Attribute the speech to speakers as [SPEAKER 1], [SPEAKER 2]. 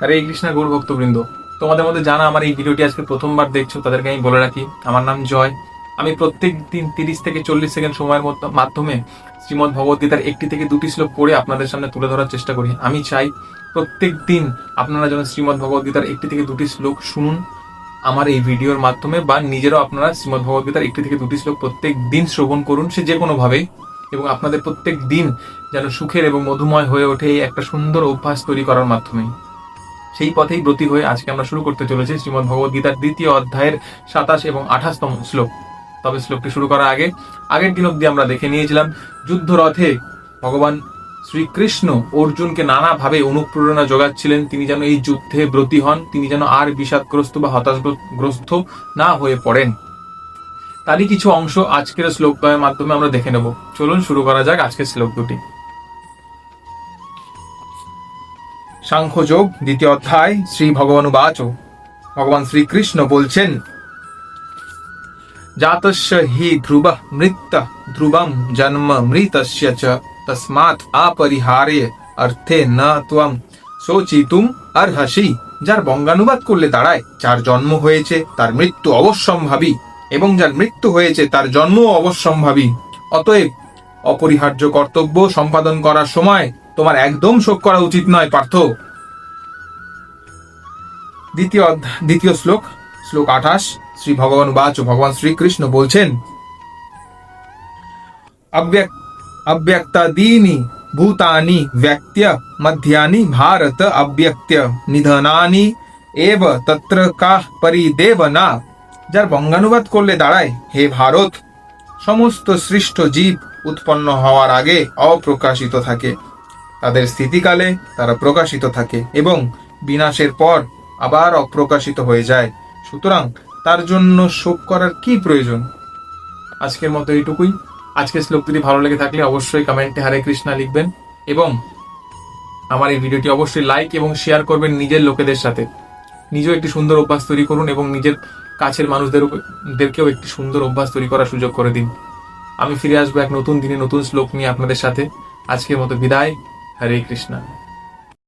[SPEAKER 1] হরে কৃষ্ণা গৌর ভক্তবৃন্দ, তোমাদের মধ্যে জানা আমার এই ভিডিওটি আজকে প্রথমবার দেখছো তাদেরকে আমি বলে রাখি, আমার নাম জয়। আমি প্রত্যেক দিন 30 থেকে 40 সেকেন্ড সময়ের মাধ্যমে শ্রীমদ্ ভগবদ্গীতার একটি থেকে দুটি শ্লোক পড়ে আপনাদের সামনে তুলে ধরার চেষ্টা করি। আমি চাই প্রত্যেক দিন আপনারা যেন শ্রীমদ্ ভগবদ্গীতার একটি থেকে দুটি শ্লোক শুনুন আমার এই ভিডিওর মাধ্যমে, বা নিজেরাও আপনারা শ্রীমদ্ ভগবদ্গীতার একটি থেকে দুটি শ্লোক প্রত্যেক দিন শ্রবণ করুন, সে যে কোনোভাবে। এবং আপনাদের প্রত্যেক দিন যেন সুখের এবং মধুময় হয়ে ওঠে এই একটা সুন্দর অভ্যাস তৈরি করার মাধ্যমে। সেই পথেই ব্রতী হয়ে আজকে আমরা শুরু করতে চলেছি শ্রীমদ্ ভগবদ্গীতার দ্বিতীয় অধ্যায়ের 27 এবং 28তম শ্লোক। তবে শ্লোকটি শুরু করার আগের দিন অব্দি আমরা দেখে নিয়েছিলাম যুদ্ধরথে ভগবান শ্রীকৃষ্ণ অর্জুনকে নানাভাবে অনুপ্রেরণা যোগাচ্ছিলেন, তিনি যেন এই যুদ্ধে ব্রতী হন, তিনি যেন আর বিষাদগ্রস্ত বা হতাশগ্রস্ত না হয়ে পড়েন। তারই কিছু অংশ আজকের শ্লোকের মাধ্যমে আমরা দেখে নেব। চলুন শুরু করা যাক আজকের শ্লোক দুটি। সাংখ্যযোগ দ্বিতীয় অধ্যায়। শ্রী ভগবানুবাচ, ভগবান শ্রীকৃষ্ণ বলছেন, জাতস্য হি ধ্রুবঃ মৃত্যঃ ধ্রুবম জন্ম মৃতস্য চ তস্মাৎ অপরিহার্য অর্থে ন ত্বম শোচিতুম অর্হসি। যার বঙ্গানুবাদ করলে দাঁড়ায়, যার জন্ম হয়েছে তার মৃত্যু অবশ্যম্ভাবী, এবং যার মৃত্যু হয়েছে তার জন্ম অবশ্যম্ভাবী। অতএব অপরিহার্য কর্তব্য সম্পাদন করার সময় তোমার একদম শোক করা উচিত নয় পার্থ। দ্বিতীয় শ্লোক 28। শ্রী ভগবান বাচ, ভগবান শ্রীকৃষ্ণ বলছেন, অব্যক্তাদীনি ভূতানি ব্যক্ত্য মধ্যানি ভারত অব্যক্ত নিধনানি এব তত্র কাহ পরিদেব না। যার বঙ্গানুবাদ করলে দাঁড়ায়, হে ভারত, সমস্ত সৃষ্ট জীব উৎপন্ন হওয়ার আগে অপ্রকাশিত থাকে, তাদের স্থিতিকালে তারা প্রকাশিত থাকে এবং বিনাশের পর আবার অপ্রকাশিত হয়ে যায়। সুতরাং তার জন্য শোক করার কি প্রয়োজন। আজকের মতো এইটুকুই। আজকের শ্লোক যদি ভালো লেগে থাকলে অবশ্যই কমেন্টে হরে কৃষ্ণা লিখবেন, এবং আমার এই ভিডিওটি অবশ্যই লাইক এবং শেয়ার করবেন নিজের লোকেদের সাথে। নিজেও একটি সুন্দর অভ্যাস তৈরি করুন এবং নিজের কাছের মানুষদেরকেও একটি সুন্দর অভ্যাস তৈরি করার সুযোগ করে দিন। আমি ফিরে আসবো এক নতুন দিনে নতুন শ্লোক নিয়ে আপনাদের সাথে। আজকের মতো বিদায়। হরে কৃষ্ণা।